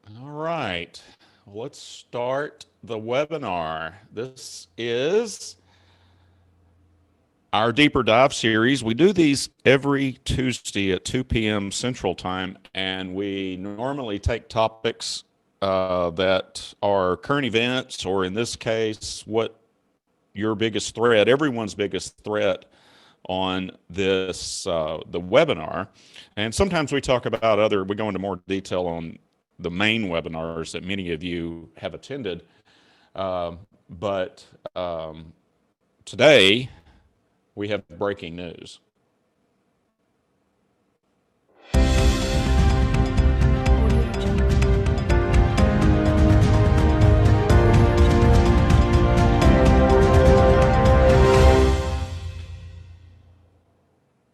All right, let's start the webinar. This is our deeper dive series. We do these every Tuesday at 2 p.m. Central Time, and we normally take topics that are current events, or in this case, what your biggest threat, everyone's biggest threat on this the webinar. And sometimes we talk about we go into more detail on the main webinars that many of you have attended. But today we have breaking news.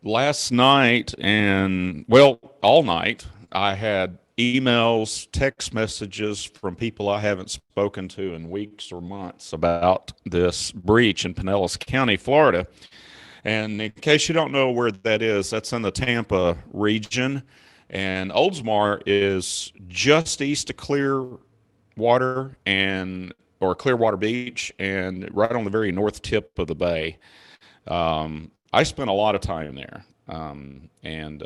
Last night, and well, all night, I had emails, text messages from people I haven't spoken to in weeks or months about this breach in Pinellas County, Florida. And in case you don't know where that is, that's in the Tampa region. And Oldsmar is just east of Clearwater or Clearwater Beach, and right on the very north tip of the bay. I spent a lot of time there, and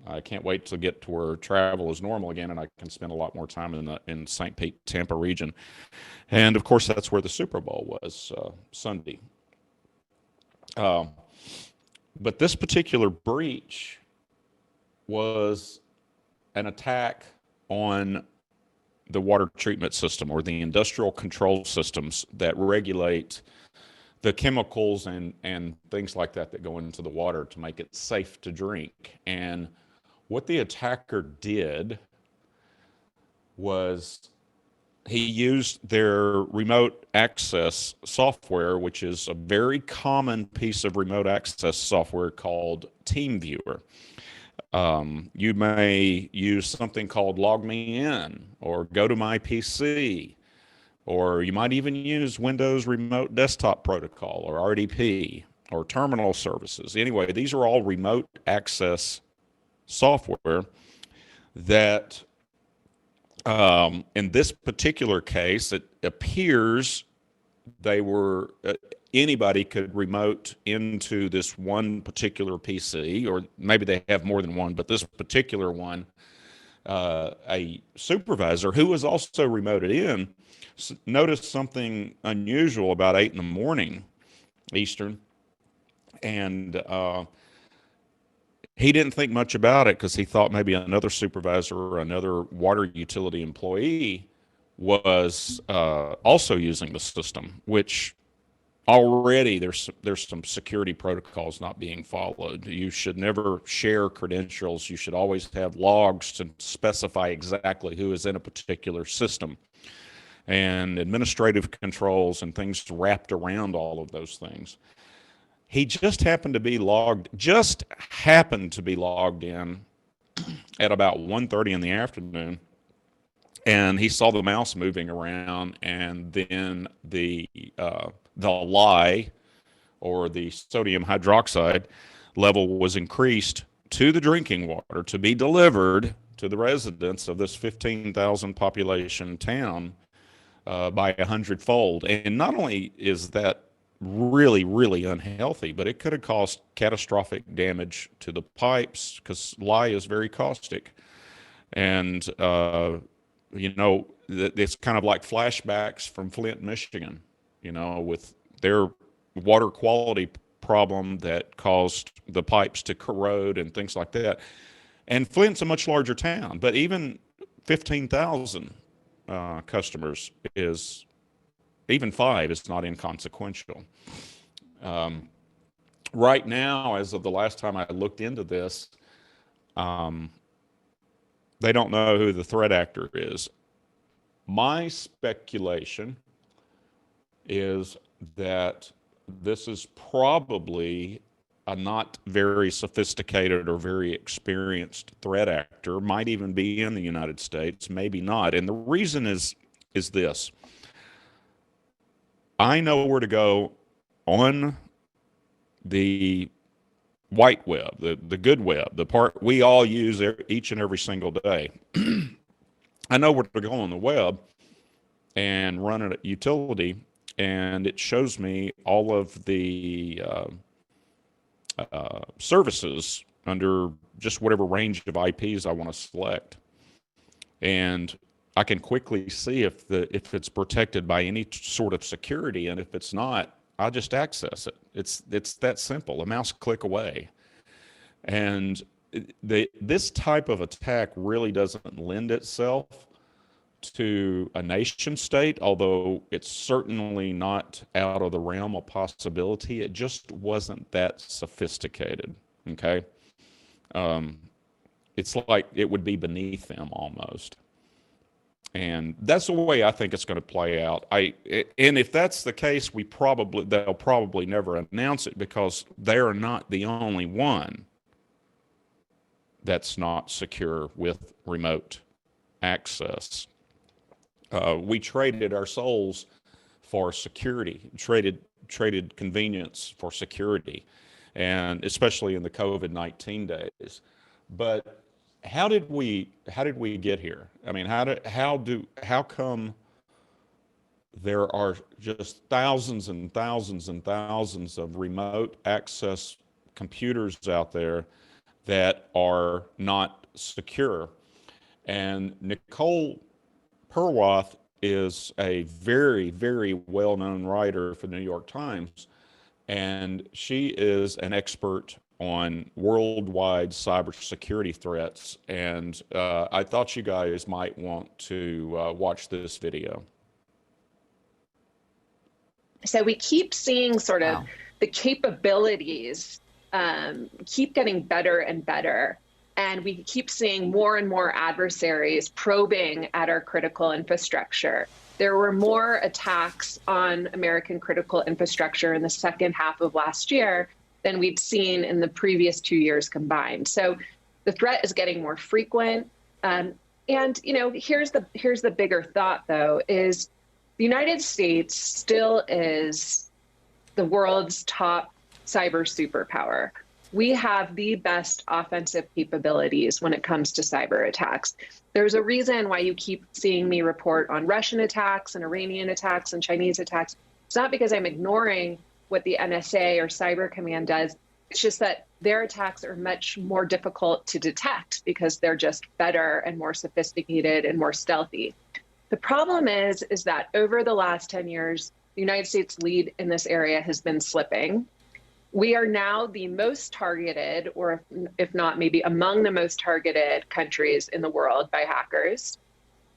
I can't wait to get to where travel is normal again, and I can spend a lot more time in St. Pete, Tampa region. And of course, that's where the Super Bowl was Sunday. Uh, but this particular breach was an attack on the water treatment system or the industrial control systems that regulate the chemicals and things like that go into the water to make it safe to drink. And what the attacker did was he used their remote access software, which is a very common piece of remote access software called TeamViewer. You may use something called Log Me In or Go to My PC, or you might even use Windows Remote Desktop Protocol or RDP or terminal services. Anyway, these are all remote access software that in this particular case, it appears anybody could remote into this one particular PC, or maybe they have more than one, but this particular one, a supervisor who was also remoted in, noticed something unusual about 8 in the morning Eastern, and he didn't think much about it because he thought maybe another supervisor or another water utility employee was also using the system, which already there's some security protocols not being followed. You should never share credentials. You should always have logs to specify exactly who is in a particular system, and administrative controls and things wrapped around all of those things. He just happened to be logged in at about 1:30 in the afternoon, and he saw the mouse moving around, and then the lye or the sodium hydroxide level was increased to the drinking water to be delivered to the residents of this 15,000 population town by 100-fold. And not only is that really, really unhealthy, but it could have caused catastrophic damage to the pipes because lye is very caustic. And, it's kind of like flashbacks from Flint, Michigan, with their water quality problem that caused the pipes to corrode and things like that. And Flint's a much larger town, but even 15,000 customers even 5 is not inconsequential. Right now, as of the last time I looked into this, they don't know who the threat actor is. My speculation is that this is probably a not very sophisticated or very experienced threat actor, might even be in the United States, maybe not. And the reason is this. I know where to go on the white web, the good web, the part we all use each and every single day. I know where to go on the web and run a utility, and it shows me all of the services under just whatever range of IPs I want to select. And I can quickly see if it's protected by any sort of security, and if it's not, I'll just access it. It's that simple, a mouse click away. And this type of attack really doesn't lend itself to a nation state, although it's certainly not out of the realm of possibility. It just wasn't that sophisticated. Okay. It's like it would be beneath them almost. And that's the way I think it's going to play out. And if that's the case, they'll probably never announce it, because they're not the only one that's not secure with remote access. We traded our souls for security, traded convenience for security, and especially in the COVID-19 days. But how did we get here? I mean, how come there are just thousands and thousands and thousands of remote access computers out there that are not secure? And Nicole Perwath is a very, very well-known writer for the New York Times, and she is an expert on worldwide cybersecurity threats. And I thought you guys might want to watch this video. So we keep seeing sort of the capabilities keep getting better and better. And we keep seeing more and more adversaries probing at our critical infrastructure. There were more attacks on American critical infrastructure in the second half of last year than we'd seen in the previous 2 years combined. So the threat is getting more frequent. And here's the bigger thought, though, is the United States still is the world's top cyber superpower. We have the best offensive capabilities when it comes to cyber attacks. There's a reason why you keep seeing me report on Russian attacks and Iranian attacks and Chinese attacks. It's not because I'm ignoring what the NSA or Cyber Command does. It's just that their attacks are much more difficult to detect because they're just better and more sophisticated and more stealthy. The problem is that over the last 10 years, the United States lead in this area has been slipping. We are now the most targeted, or if not maybe among the most targeted countries in the world by hackers.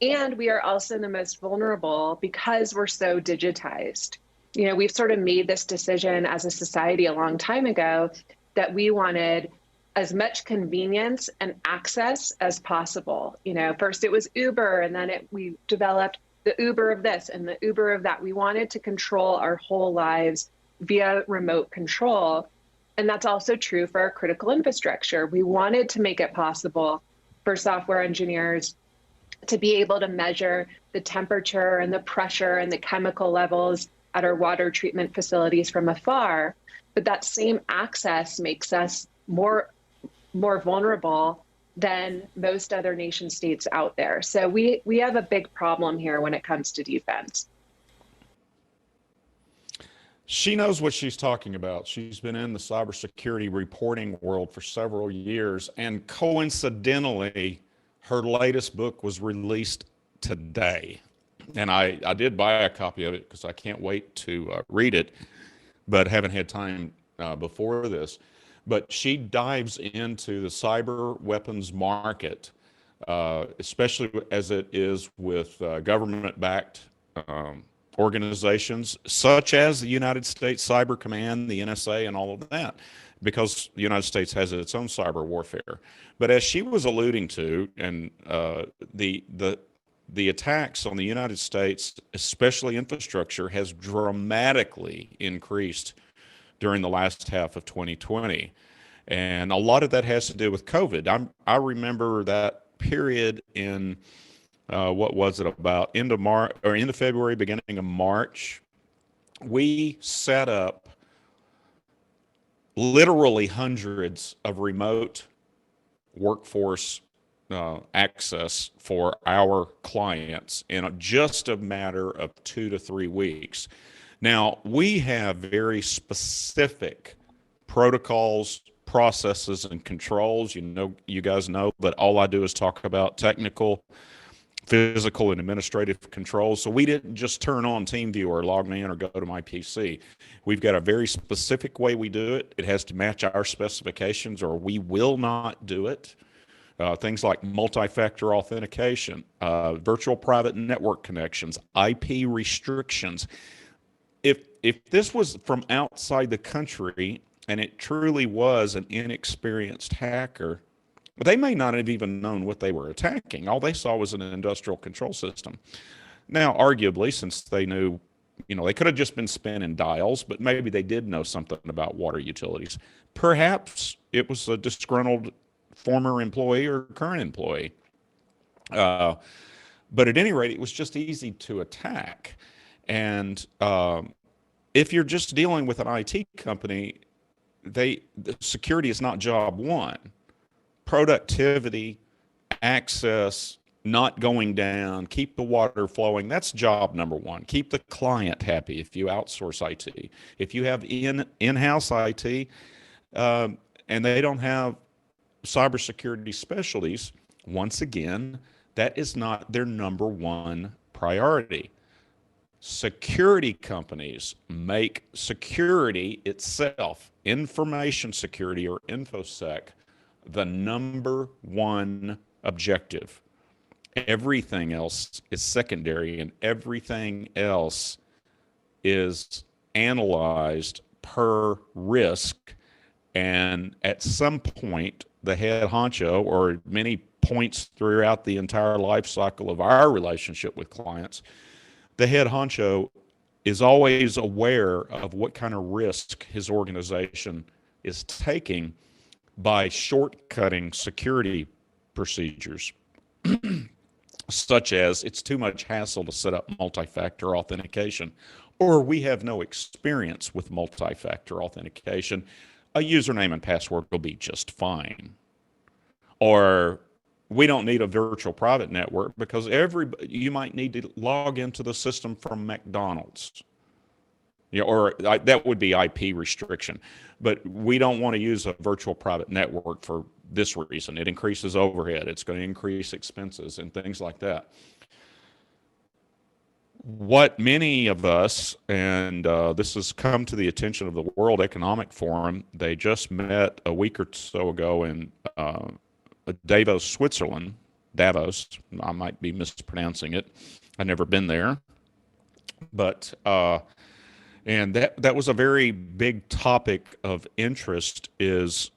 And we are also the most vulnerable because we're so digitized. We've sort of made this decision as a society a long time ago that we wanted as much convenience and access as possible. First it was Uber, and then we developed the Uber of this and the Uber of that. We wanted to control our whole lives via remote control. And that's also true for our critical infrastructure. We wanted to make it possible for software engineers to be able to measure the temperature and the pressure and the chemical levels at our water treatment facilities from afar. But that same access makes us more vulnerable than most other nation states out there. So we have a big problem here when it comes to defense. She knows what she's talking about. She's been in the cybersecurity reporting world for several years, and coincidentally, her latest book was released today. And I did buy a copy of it because I can't wait to read it, but haven't had time before this. But she dives into the cyber weapons market, especially as it is with government-backed organizations such as the United States Cyber Command, the NSA, and all of that, because the United States has its own cyber warfare. But as she was alluding to, and the attacks on the United States, especially infrastructure, has dramatically increased during the last half of 2020. And a lot of that has to do with COVID. I remember that period in what was it, about end of March or end of February, beginning of March. We set up literally hundreds of remote workforce access for our clients in just a matter of 2 to 3 weeks. Now, we have very specific protocols, processes, and controls. You guys know, but all I do is talk about technical, physical, and administrative controls. So we didn't just turn on TeamViewer or log me in or go to my PC. We've got a very specific way we do it. It has to match our specifications or we will not do it. Things like multi-factor authentication, virtual private network connections, IP restrictions. If this was from outside the country and it truly was an inexperienced hacker, they may not have even known what they were attacking. All they saw was an industrial control system. Now, arguably, since they knew, they could have just been spinning dials, but maybe they did know something about water utilities. Perhaps it was a disgruntled former employee or current employee. But at any rate, it was just easy to attack. And if you're just dealing with an IT company, the security is not job one. Productivity, access, not going down, keep the water flowing. That's job number one. Keep the client happy if you outsource IT. If you have in-house IT and they don't have cybersecurity specialties, once again, that is not their number one priority. Security companies make security itself, information security or InfoSec, the number one objective. Everything else is secondary and everything else is analyzed per risk. And at some point, the head honcho, or many points throughout the entire life cycle of our relationship with clients, the head honcho is always aware of what kind of risk his organization is taking by shortcutting security procedures, such as it's too much hassle to set up multi-factor authentication, or we have no experience with multi-factor authentication. A username and password will be just fine. Or we don't need a virtual private network because you might need to log into the system from McDonald's. Or that would be IP restriction. But we don't want to use a virtual private network for this reason. It increases overhead. It's going to increase expenses and things like that. What many of us, and this has come to the attention of the World Economic Forum, they just met a week or so ago in Davos, Switzerland. Davos, I might be mispronouncing it. I've never been there. But, and that was a very big topic of interest, is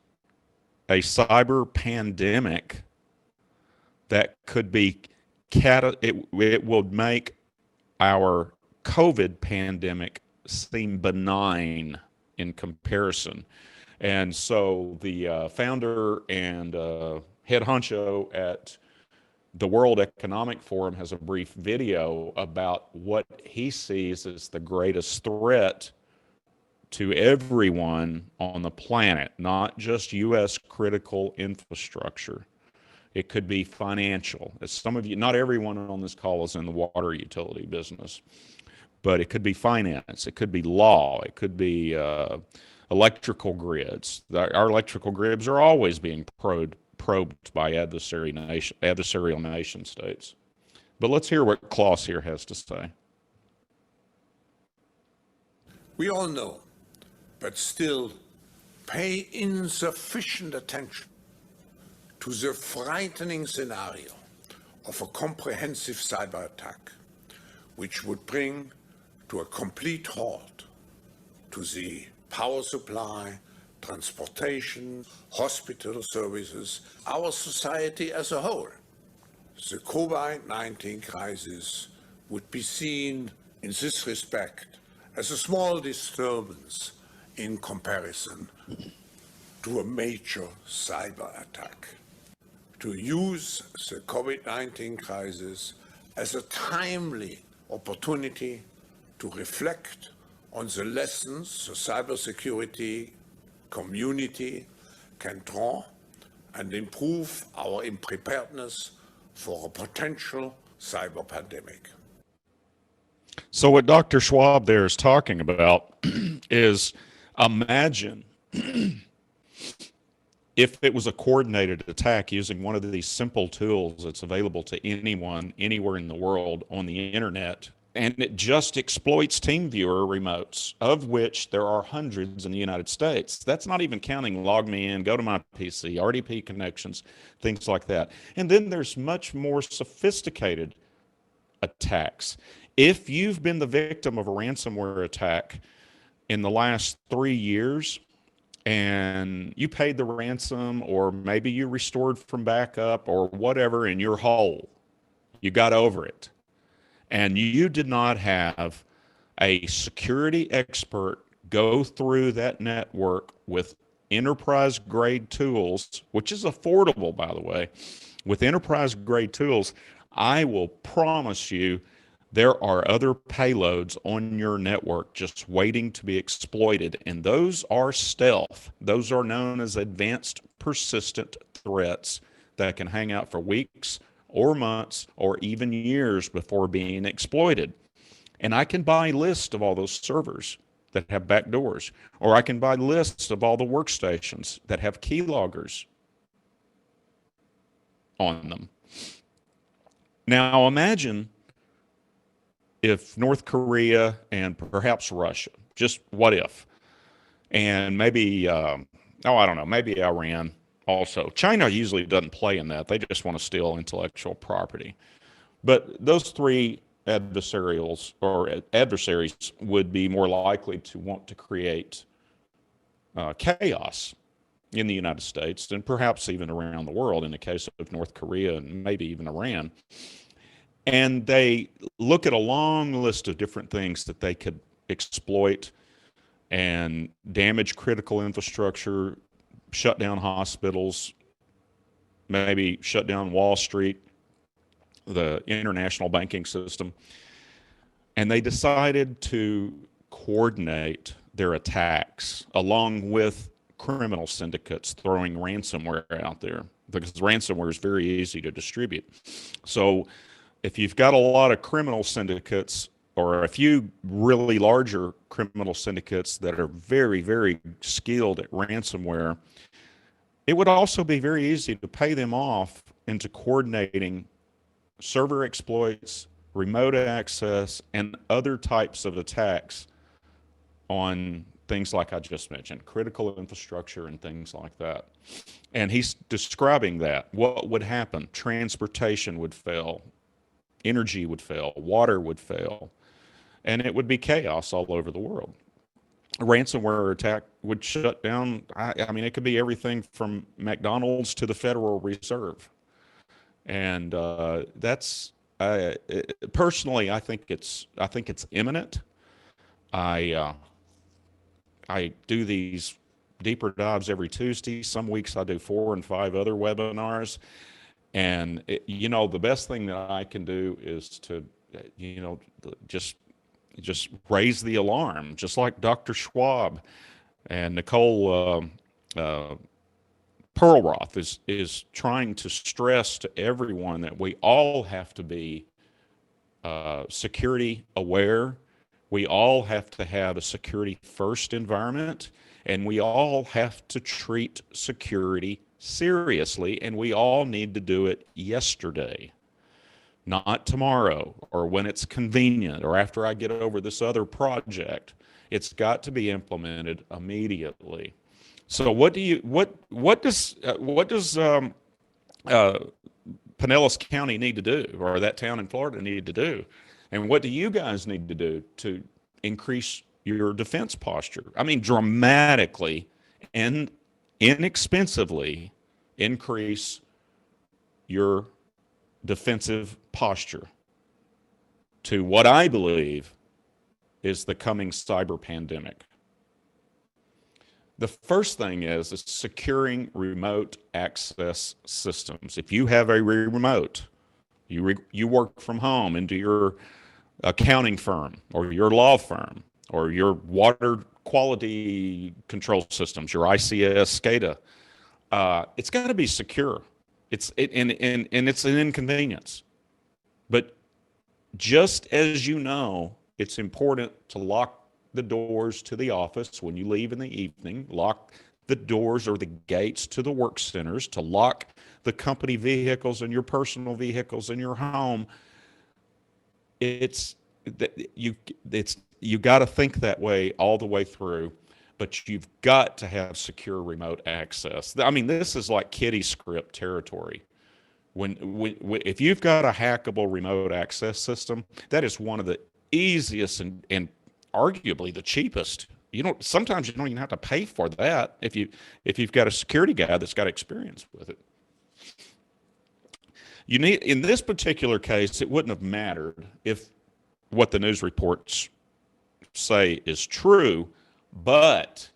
a cyber pandemic that could be, it would make our COVID pandemic seem benign in comparison. And so the founder and head honcho at the World Economic Forum has a brief video about what he sees as the greatest threat to everyone on the planet, not just U.S. critical infrastructure. It could be financial. As some of you, not everyone on this call is in the water utility business, but it could be finance. It could be law. It could be electrical grids. Our electrical grids are always being probed by adversarial nation states. But let's hear what Klaus here has to say. We all know, but still pay insufficient attention to the frightening scenario of a comprehensive cyber attack, which would bring to a complete halt to the power supply, transportation, hospital services, our society as a whole. The COVID-19 crisis would be seen in this respect as a small disturbance in comparison to a major cyber attack. To use the COVID-19 crisis as a timely opportunity to reflect on the lessons the cybersecurity community can draw and improve our preparedness for a potential cyber pandemic. So what Dr. Schwab there is talking about is, imagine if it was a coordinated attack using one of these simple tools that's available to anyone, anywhere in the world on the internet, and it just exploits TeamViewer remotes, of which there are hundreds in the United States. That's not even counting log me in, go to my PC, RDP connections, things like that. And then there's much more sophisticated attacks. If you've been the victim of a ransomware attack in the last 3 years, and you paid the ransom, or maybe you restored from backup or whatever, and you're whole, you got over it, and you did not have a security expert go through that network with enterprise grade tools, which is affordable, by the way, with enterprise grade tools, I will promise you there are other payloads on your network just waiting to be exploited, and those are stealth. Those are known as advanced persistent threats that can hang out for weeks or months or even years before being exploited. And I can buy lists of all those servers that have backdoors, or I can buy lists of all the workstations that have keyloggers on them. Now imagine if North Korea and perhaps Russia, just what if, and maybe, I don't know, maybe Iran also. China usually doesn't play in that. They just want to steal intellectual property. But those three adversaries would be more likely to want to create chaos in the United States and perhaps even around the world in the case of North Korea and maybe even Iran. And they look at a long list of different things that they could exploit and damage critical infrastructure, shut down hospitals, maybe shut down Wall Street, the international banking system. And they decided to coordinate their attacks along with criminal syndicates throwing ransomware out there, because ransomware is very easy to distribute. So if you've got a lot of criminal syndicates or a few really larger criminal syndicates that are very, very skilled at ransomware, it would also be very easy to pay them off into coordinating server exploits, remote access, and other types of attacks on things like I just mentioned, critical infrastructure and things like that. And he's describing that. What would happen? Transportation would fail. Energy would fail, water would fail, and it would be chaos all over the world. A ransomware attack would shut down, I mean, it could be everything from McDonald's to the Federal Reserve. And that's, personally, I think it's imminent. I do these deeper dives every Tuesday. Some weeks I do 4 and 5 other webinars. And, you know, the best thing that I can do is to, you know, just raise the alarm, just like Dr. Schwab and Nicole Perlroth is trying to stress to everyone that we all have to be security aware. We all have to have a security first environment, and we all have to treat security seriously, and we all need to do it yesterday, not tomorrow or when it's convenient or after I get over this other project. It's got to be implemented immediately. So what does Pinellas County need to do, or that town in Florida need to do? And what do you guys need to do to increase your defense posture? I mean, dramatically and inexpensively increase your defensive posture to what I believe is the coming cyber pandemic. The first thing is securing remote access systems. If you have a remote, you work from home into your accounting firm or your law firm or your water quality control systems, your ICS, SCADA, it's got to be secure. And it's an inconvenience. But just as you know, it's important to lock the doors to the office when you leave in the evening, lock the doors or the gates to the work centers, to lock the company vehicles and your personal vehicles in your home. It's you got to think that way all the way through, but you've got to have secure remote access. I mean, this is like kiddie script territory. If you've got a hackable remote access system, that is one of the easiest and arguably the cheapest. Sometimes you don't even have to pay for that if you've got a security guy that's got experience with it. In this particular case, it wouldn't have mattered if what the news reports say is true, but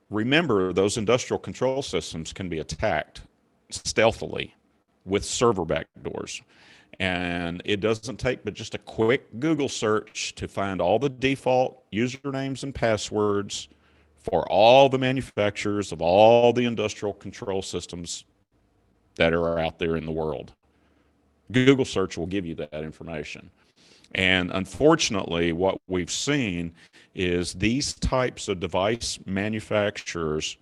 remember, those industrial control systems can be attacked stealthily with server backdoors. And it doesn't take but just a quick Google search to find all the default usernames and passwords for all the manufacturers of all the industrial control systems that are out there in the world. Google search will give you that information. And unfortunately, what we've seen is these types of device manufacturers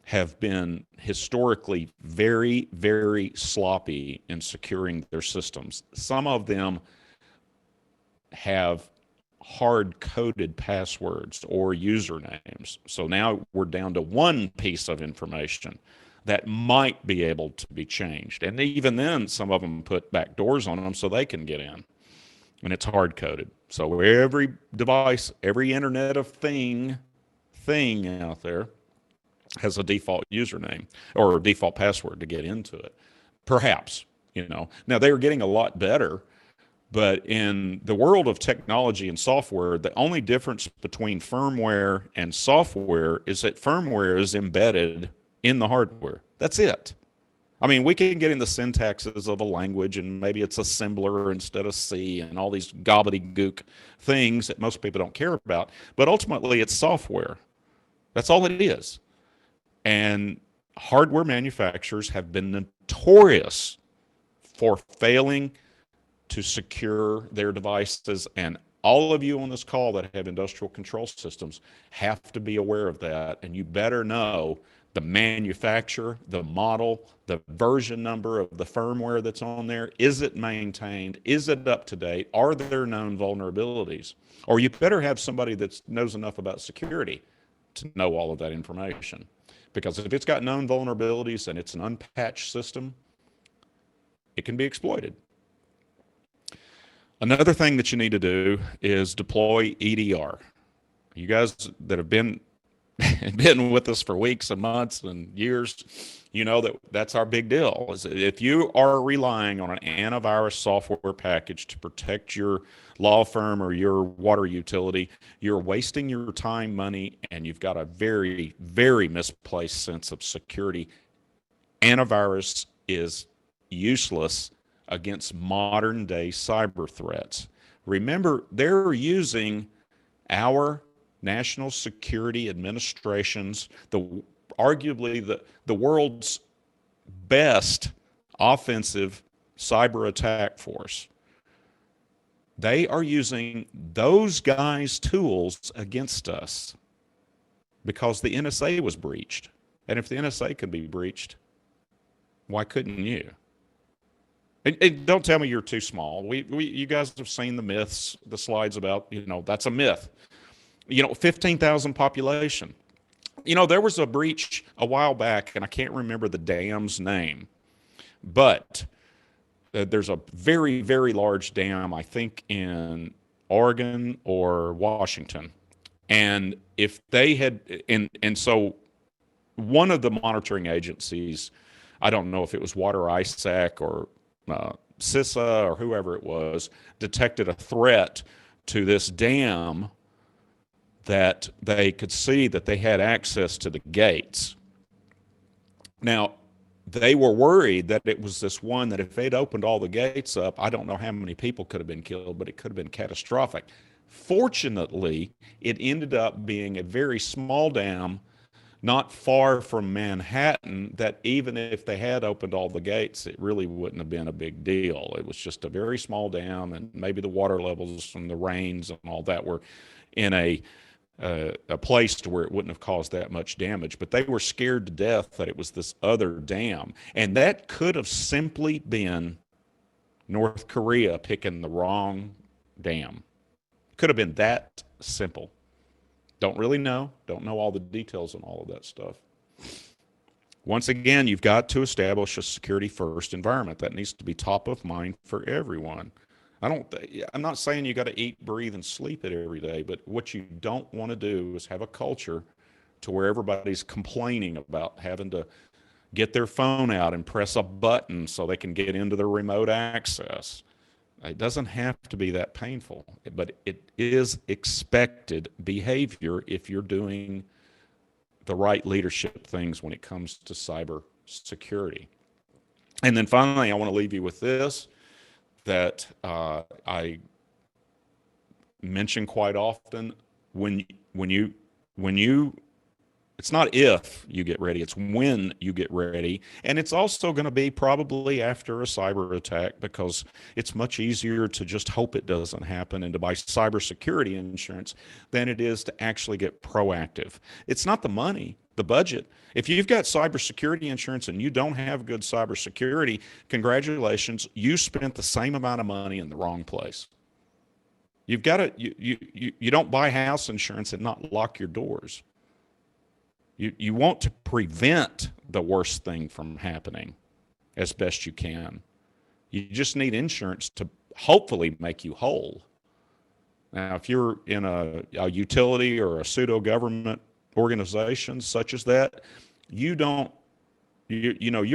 have been historically very, very sloppy in securing their systems. Some of them have hard-coded passwords or usernames. So now we're down to one piece of information that might be able to be changed. And even then, some of them put back doors on them so they can get in. And it's hard-coded. So every device, every Internet of thing out there has a default username or a default password to get into it. Perhaps, Now, they are getting a lot better, but in the world of technology and software, the only difference between firmware and software is that firmware is embedded in the hardware. That's it. I mean, we can get in the syntaxes of a language, and maybe it's assembler instead of C and all these gobbledygook things that most people don't care about. But ultimately, it's software. That's all it is. And hardware manufacturers have been notorious for failing to secure their devices. And all of you on this call that have industrial control systems have to be aware of that. And you better know the manufacturer, the model, the version number of the firmware that's on there. Is it maintained? Is it up to date? Are there known vulnerabilities? Or you better have somebody that knows enough about security to know all of that information. Because if it's got known vulnerabilities and it's an unpatched system, it can be exploited. Another thing that you need to do is deploy EDR. You guys that have been with us for weeks and months and years, you know that's our big deal. Is if you are relying on an antivirus software package to protect your law firm or your water utility, you're wasting your time, money, and you've got a very, very misplaced sense of security. Antivirus is useless against modern day cyber threats. Remember, they're using our National Security Administration's, arguably the world's best offensive cyber attack force. They are using those guys' tools against us because the NSA was breached. And if the NSA could be breached, why couldn't you? And don't tell me you're too small. You guys have seen the myths, the slides about, that's a myth. 15,000 population. There was a breach a while back, and I can't remember the dam's name, but there's a very, very large dam, I think in Oregon or Washington. And if they had, and so one of the monitoring agencies, I don't know if it was Water ISAC or CISA or whoever it was, detected a threat to this dam that they could see that they had access to the gates. Now, they were worried that it was this one that if they'd opened all the gates up, I don't know how many people could have been killed, but it could have been catastrophic. Fortunately, it ended up being a very small dam not far from Manhattan, that even if they had opened all the gates, it really wouldn't have been a big deal. It was just a very small dam, and maybe the water levels from the rains and all that were in a place to where it wouldn't have caused that much damage. But they were scared to death that it was this other dam, and that could have simply been North Korea picking the wrong dam. Could have been that simple. Don't really know. Don't know all the details on all of that stuff. Once again, you've got to establish a security first environment. That needs to be top of mind for everyone. I'm not saying you got to eat, breathe, and sleep it every day, but what you don't want to do is have a culture to where everybody's complaining about having to get their phone out and press a button so they can get into their remote access. It doesn't have to be that painful, but it is expected behavior if you're doing the right leadership things when it comes to cyber security. And then finally, I want to leave you with this, that I mention quite often: when you it's not if you get ready, it's when you get ready. And it's also going to be probably after a cyber attack, because it's much easier to just hope it doesn't happen and to buy cybersecurity insurance than it is to actually get proactive. It's not the money, the budget. If you've got cybersecurity insurance and you don't have good cybersecurity, congratulations, you spent the same amount of money in the wrong place. You've got to, you don't buy house insurance and not lock your doors. You want to prevent the worst thing from happening as best you can. You just need insurance to hopefully make you whole. Now, if you're in a utility or a pseudo-government organization such as that, you're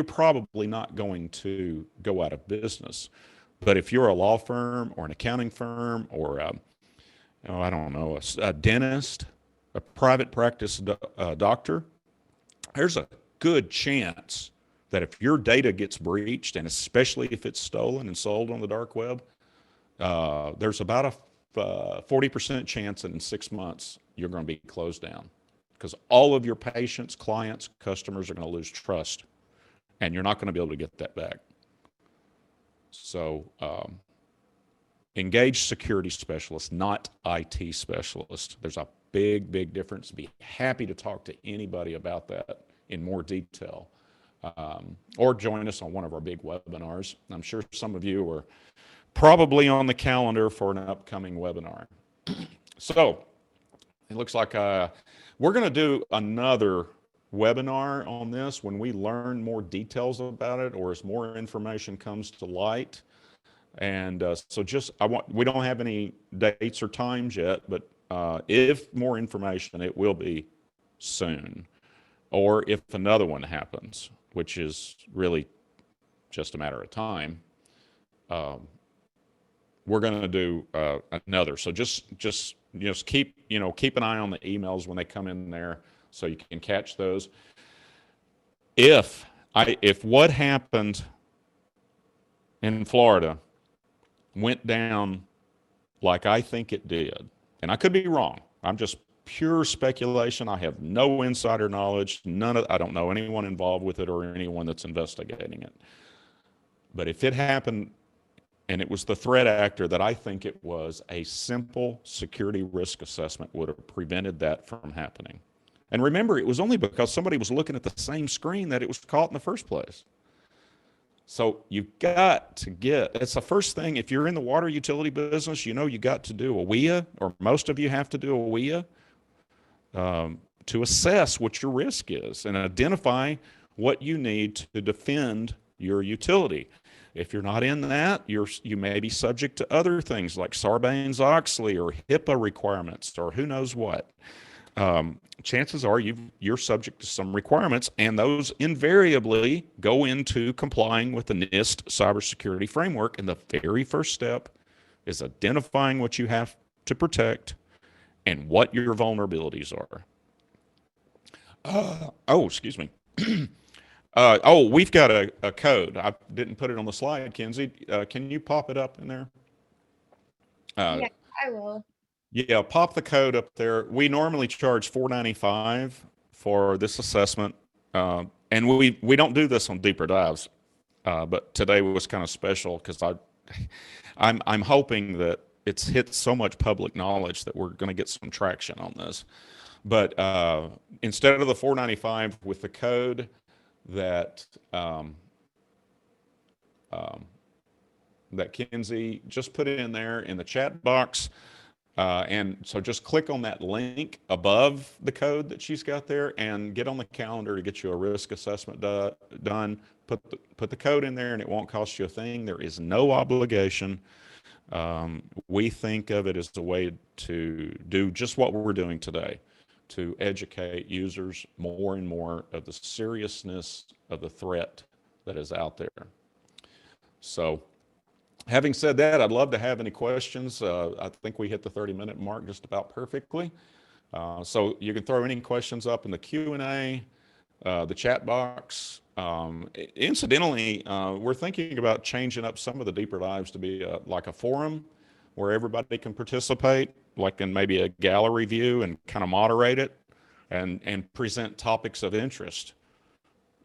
probably not going to go out of business. But if you're a law firm or an accounting firm or I don't know, a dentist, a private practice doctor, there's a good chance that if your data gets breached, and especially if it's stolen and sold on the dark web, there's about a 40% chance that in 6 months you're going to be closed down, because all of your patients, clients, customers are going to lose trust, and you're not going to be able to get that back. So engage security specialists, not IT specialists. There's a big difference. Be happy to talk to anybody about that in more detail, or join us on one of our big webinars. I'm sure some of you are probably on the calendar for an upcoming webinar. So it looks like we're going to do another webinar on this when we learn more details about it, or as more information comes to light. And so we don't have any dates or times yet, but if more information, it will be soon. Or if another one happens, which is really just a matter of time, we're going to do another. So just keep an eye on the emails when they come in there, so you can catch those. If what happened in Florida went down like I think it did, and I could be wrong, I'm just pure speculation. I have no insider knowledge. I don't know anyone involved with it or anyone that's investigating it. But if it happened and it was the threat actor that I think it was, a simple security risk assessment would have prevented that from happening. And remember, it was only because somebody was looking at the same screen that it was caught in the first place. So you've got to it's the first thing. If you're in the water utility business, you got to do a WIA, or most of you have to do a WIA, to assess what your risk is and identify what you need to defend your utility. If you're not in that, you may be subject to other things like Sarbanes-Oxley or HIPAA requirements or who knows what. Chances are you're subject to some requirements, and those invariably go into complying with the NIST cybersecurity framework. And the very first step is identifying what you have to protect and what your vulnerabilities are. Excuse me. We've got a code. I didn't put it on the slide, Kenzie. Can you pop it up in there? Yeah, I will. Yeah, pop the code up there. We normally charge $4.95 for this assessment. And we don't do this on deeper dives, but today was kind of special because I'm hoping that it's hit so much public knowledge that we're going to get some traction on this. But instead of the 495 with the code that that Kenzie just put in there in the chat box. And so just click on that link above the code that she's got there and get on the calendar to get you a risk assessment done. Put the code in there and it won't cost you a thing. There is no obligation. We think of it as a way to do just what we're doing today, to educate users more and more of the seriousness of the threat that is out there. So having said that, I'd love to have any questions. I think we hit the 30-minute mark just about perfectly. So you can throw any questions up in the Q&A, the chat box. Incidentally, we're thinking about changing up some of the deeper dives to be like a forum where everybody can participate, like in maybe a gallery view, and kind of moderate it and present topics of interest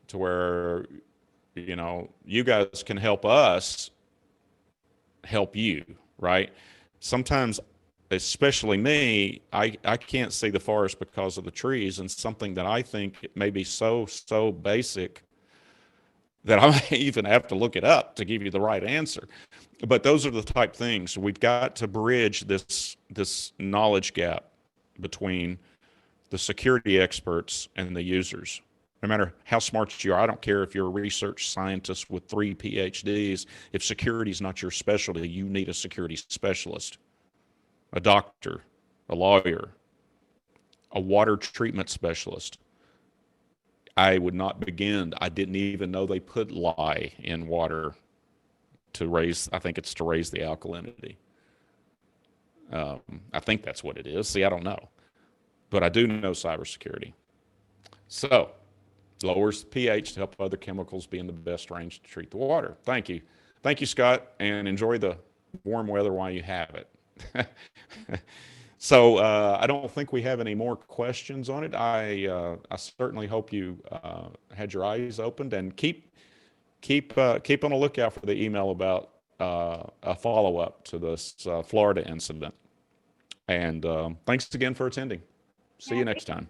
to where, you know, you guys can help us help you, right? Sometimes, especially me, I can't see the forest because of the trees, and something that I think it may be so basic that I may even have to look it up to give you the right answer. But those are the type things we've got to bridge, this knowledge gap between the security experts and the users. No matter how smart you are, I don't care if you're a research scientist with 3 PhDs. If security is not your specialty, you need a security specialist, a doctor, a lawyer, a water treatment specialist. I would not begin. I didn't even know they put lye in water to raise, I think it's to raise the alkalinity. I think that's what it is. See, I don't know. But I do know cybersecurity. So, lowers the pH to help other chemicals be in the best range to treat the water. Thank you. Thank you, Scott, and enjoy the warm weather while you have it. So I don't think we have any more questions on it. I certainly hope you had your eyes opened, and keep on the lookout for the email about a follow-up to this Florida incident. And thanks again for attending. See you next time.